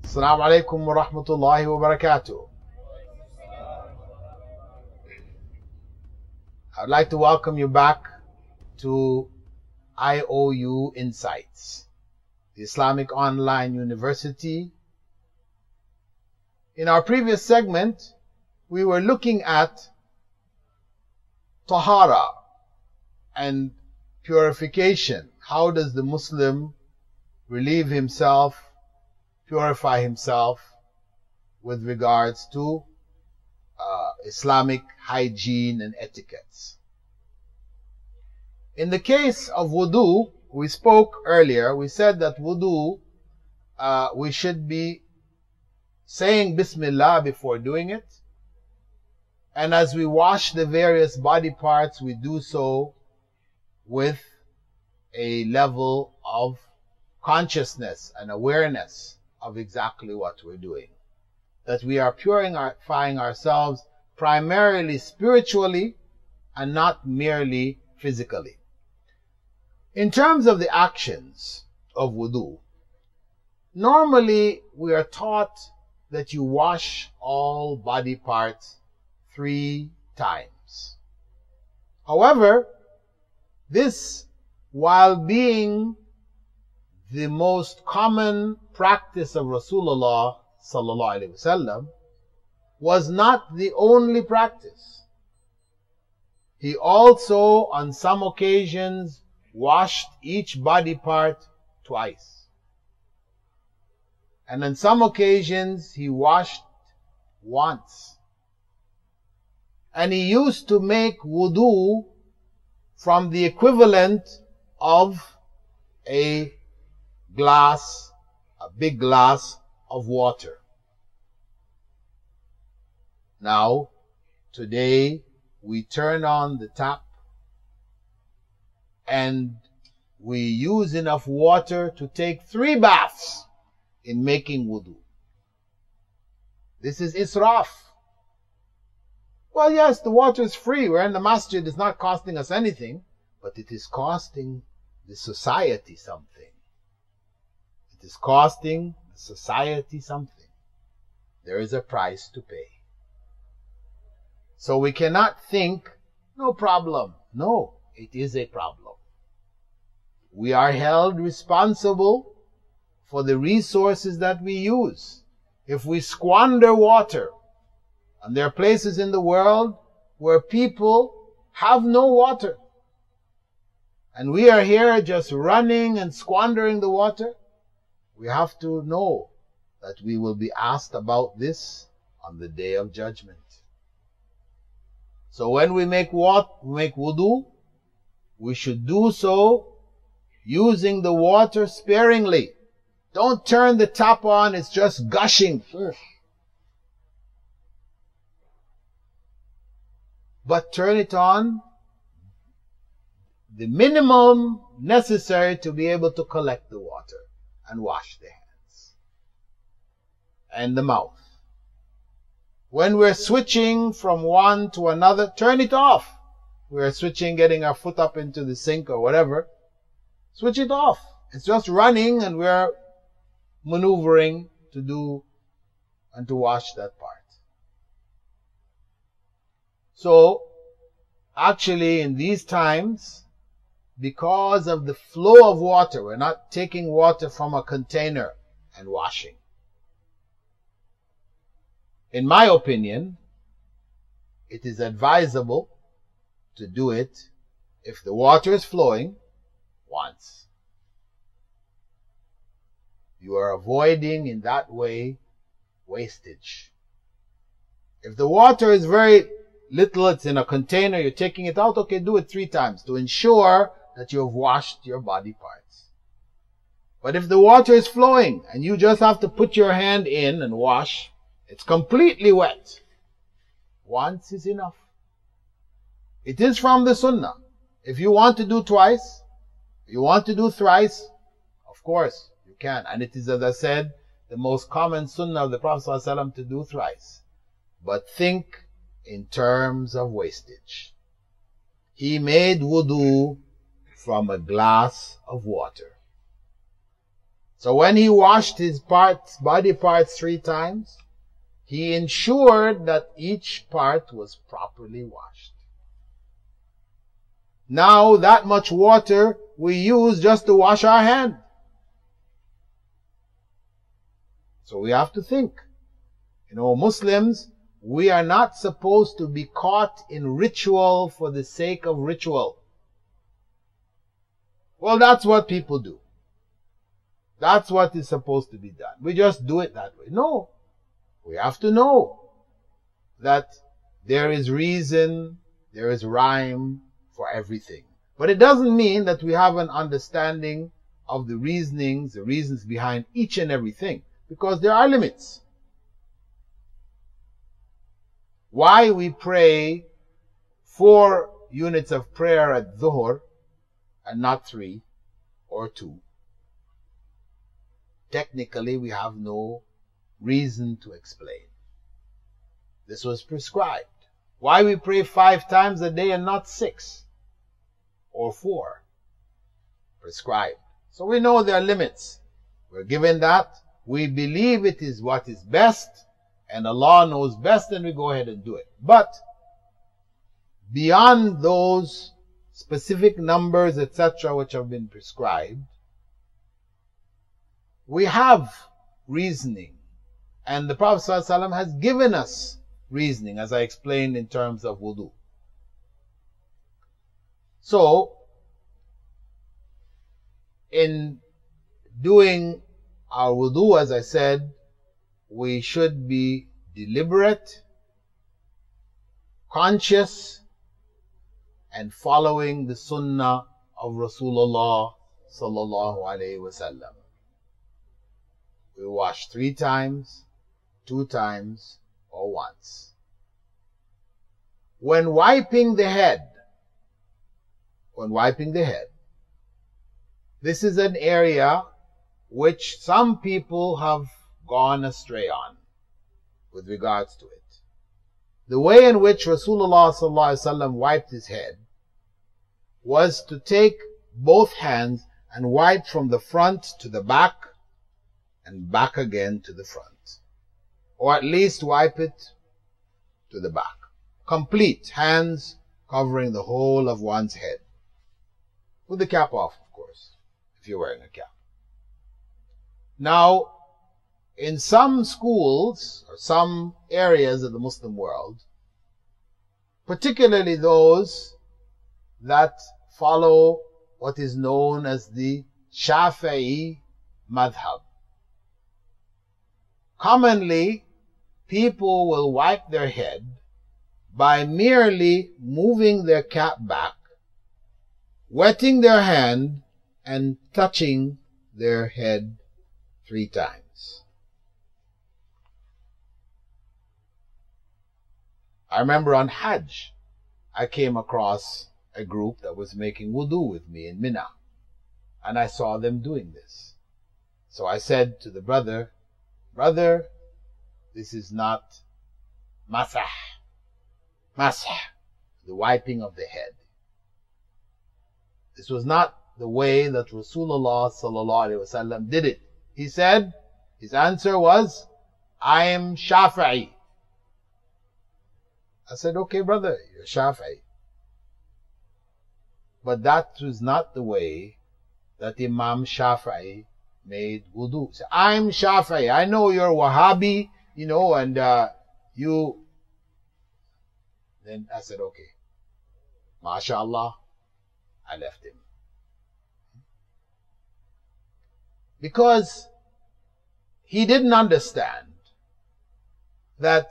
Assalamu alaikum wa rahmatullahi wa barakatuh. I'd like to welcome you back to IOU Insights, the Islamic Online University. In our previous segment, we were looking at Taharah and purification. How does the Muslim relieve himself, purify himself with regards to Islamic hygiene and etiquettes? In the case of wudu, we spoke earlier, we said that wudu, we should be saying Bismillah before doing it. And as we wash the various body parts, we do so with a level of consciousness and awareness of exactly what we're doing. That we are purifying ourselves primarily spiritually and not merely physically. In terms of the actions of wudu, normally we are taught that you wash all body parts 3 times. However, this, while being the most common practice of Rasulullah sallallahu alaihi wasallam, was not the only practice. He also, on some occasions, washed each body part twice. And on some occasions, he washed once. And he used to make wudu from the equivalent of a glass, a big glass of water. Now, today, we turn on the tap and we use enough water to take 3 baths in making wudu. This is israf. Well, yes, the water is free. We're in the masjid. It's not costing us anything, but it is costing the society something. It is costing the society something. There is a price to pay. So we cannot think, no problem. No, it is a problem. We are held responsible for the resources that we use. If we squander water, and there are places in the world where people have no water, and we are here just running and squandering the water, we have to know that we will be asked about this on the Day of Judgment. So when we make wudu, we should do so using the water sparingly. Don't turn the tap on, it's just gushing. But turn it on the minimum necessary to be able to collect the water and wash the hands and the mouth. When we're switching from one to another, turn it off. We're switching, getting our foot up into the sink or whatever. Switch it off. It's just running and we're maneuvering to do and to wash that part. So, actually in these times, because of the flow of water, we're not taking water from a container and washing. In my opinion, it is advisable to do it if the water is flowing once. You are avoiding in that way wastage. If the water is very little, it's in a container, you're taking it out, okay, do it 3 times to ensure that you have washed your body parts. But if the water is flowing and you just have to put your hand in and wash, it's completely wet. Once is enough. It is from the Sunnah. If you want to do twice, you want to do thrice, of course you can. And it is, as I said, the most common Sunnah of the Prophet ﷺ to do thrice. But think in terms of wastage. He made wudu from a glass of water. So when he washed his body parts 3 times, he ensured that each part was properly washed. Now that much water we use just to wash our hand. So we have to think. Muslims, we are not supposed to be caught in ritual for the sake of ritual. Well, that's what people do. That's what is supposed to be done. We just do it that way. No. We have to know that there is reason, there is rhyme for everything. But it doesn't mean that we have an understanding of the reasons behind each and everything, because there are limits. Why we pray 4 units of prayer at Dhuhr and not 3 or 2. Technically, we have no reason to explain. This was prescribed. Why we pray 5 times a day and not 6 or 4? Prescribed. So we know there are limits. We're given that. We believe it is what is best, and Allah knows best, and we go ahead and do it. But beyond those specific numbers, etc., which have been prescribed, we have reasoning. And the Prophet ﷺ has given us reasoning, as I explained in terms of wudu. So, in doing our wudu, as I said, we should be deliberate, conscious, and following the sunnah of Rasulullah sallallahu alaihi wasallam. We wash 3 times, 2 times, or once. When wiping the head, this is an area which some people have gone astray on with regards to it. The way in which Rasulullah sallallahu alaihi wasallam wiped his head was to take both hands and wipe from the front to the back and back again to the front, or at least wipe it to the back. Complete, hands covering the whole of one's head, with the cap off, of course, if you're wearing a cap. Now, in some schools or some areas of the Muslim world, particularly those that follow what is known as the Shafi'i madhab, commonly people will wipe their head by merely moving their cap back, wetting their hand, and touching their head 3 times. I remember on Hajj, I came across a group that was making wudu with me in Mina, and I saw them doing this. So I said to the brother, this is not masah, the wiping of the head. This was not the way that Rasulullah sallallahu alaihi wasallam did it. He said, his answer was, I am Shafi'i. I said, okay, brother, you're Shafi'i. But that was not the way that Imam Shafi'i made wudu. So, I'm Shafi'i. I know you're Wahhabi, and you. Then I said, okay. MashaAllah. I left him. Because he didn't understand that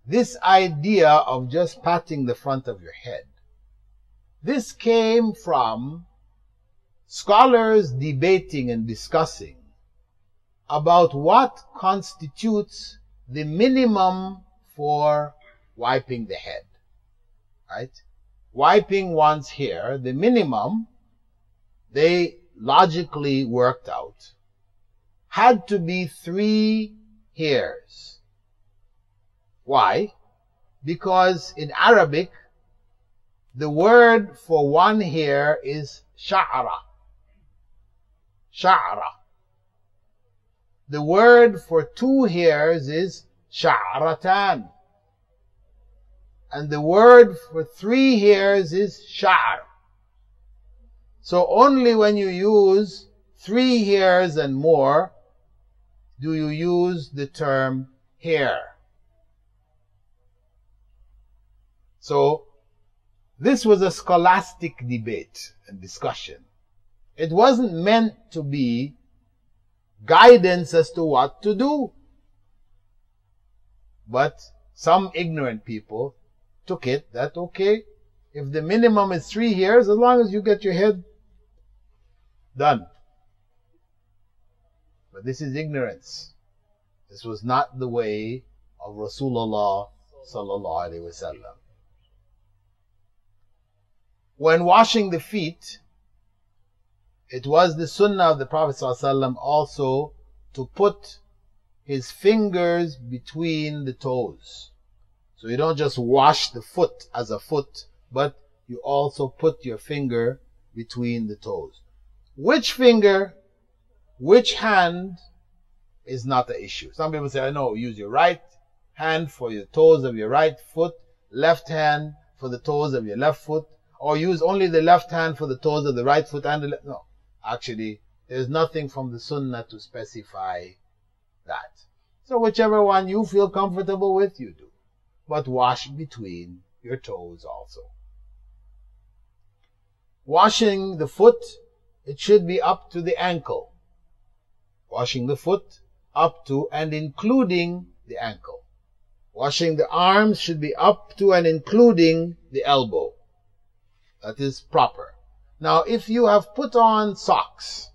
this idea of just patting the front of your head, this came from scholars debating and discussing about what constitutes the minimum for wiping the head. Right? Wiping one's hair, the minimum, they logically worked out, had to be 3 hairs. Why? Because in Arabic, the word for 1 hair is sha'ra. Sha'ra. The word for 2 hairs is sha'ratan. And the word for 3 hairs is sha'r. So only when you use 3 hairs and more do you use the term hair. So this was a scholastic debate and discussion. It wasn't meant to be guidance as to what to do. But some ignorant people took it that, okay, if the minimum is 3 hairs, as long as you get your head done. But this is ignorance. This was not the way of Rasulullah sallallahu alaihi wasallam. When washing the feet, it was the sunnah of the Prophet ﷺ also to put his fingers between the toes. So you don't just wash the foot as a foot, but you also put your finger between the toes. Which finger, which hand is not the issue. Some people say, no, use your right hand for your toes of your right foot, left hand for the toes of your left foot, or use only the left hand for the toes of the right foot and the left. No. Actually, there's nothing from the sunnah to specify that. So whichever one you feel comfortable with, you do. But wash between your toes also. Washing the foot, it should be up to the ankle. Washing the foot up to and including the ankle. Washing the arms should be up to and including the elbow. That is proper. Now, if you have put on socks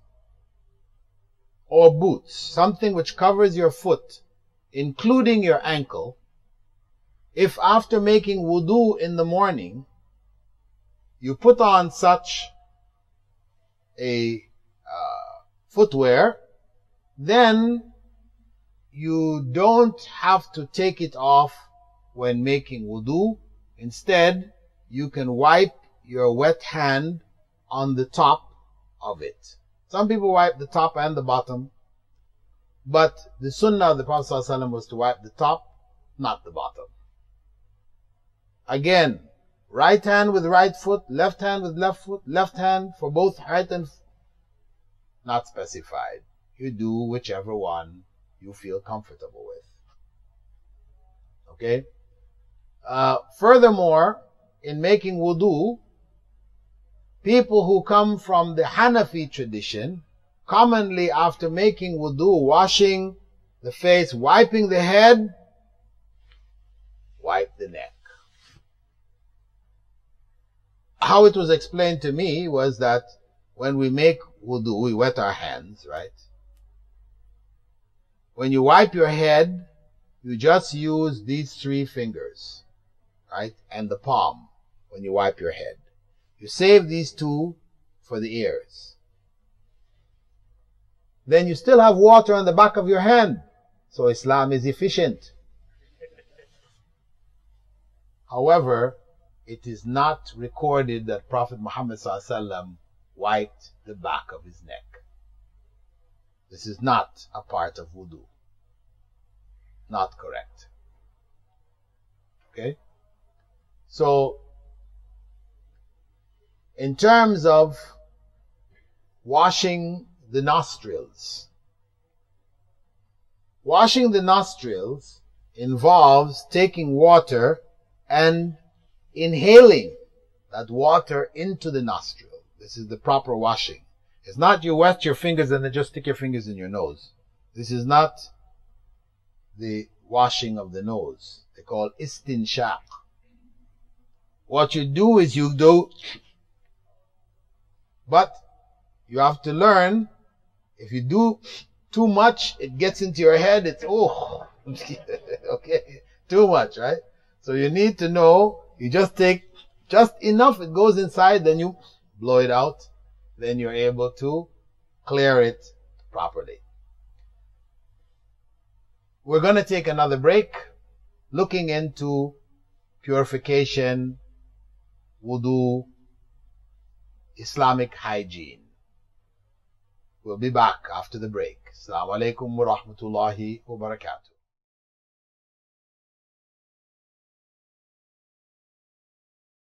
or boots, something which covers your foot, including your ankle, if after making wudu in the morning, you put on such a footwear, then you don't have to take it off when making wudu. Instead, you can wipe your wet hand on the top of it. Some people wipe the top and the bottom, but the sunnah of the Prophet ﷺ was to wipe the top, not the bottom. Again, right hand with right foot, left hand with left foot, left hand for both right and not specified. You do whichever one you feel comfortable with. Okay? Furthermore, in making wudu, people who come from the Hanafi tradition, commonly after making wudu, washing the face, wiping the head, wipe the neck. How it was explained to me was that when we make wudu, we wet our hands, right? When you wipe your head, you just use these 3 fingers, right? And the palm when you wipe your head. You save these 2 for the ears. Then you still have water on the back of your hand. So Islam is efficient. However, it is not recorded that Prophet Muhammad ﷺ wiped the back of his neck. This is not a part of wudu. Not correct. Okay? So, in terms of washing the nostrils, washing the nostrils involves taking water and inhaling that water into the nostril. This is the proper washing. It's not you wet your fingers and then just stick your fingers in your nose. This is not the washing of the nose. They call istinshaq. What you do is you do, but you have to learn, if you do too much, it gets into your head, it's, okay, too much, right? So you need to know, you just take just enough, it goes inside, then you blow it out, then you're able to clear it properly. We're going to take another break, looking into purification, wudu, Islamic hygiene. We'll be back after the break. Assalamu alaikum wa rahmatullahi wa barakatuh.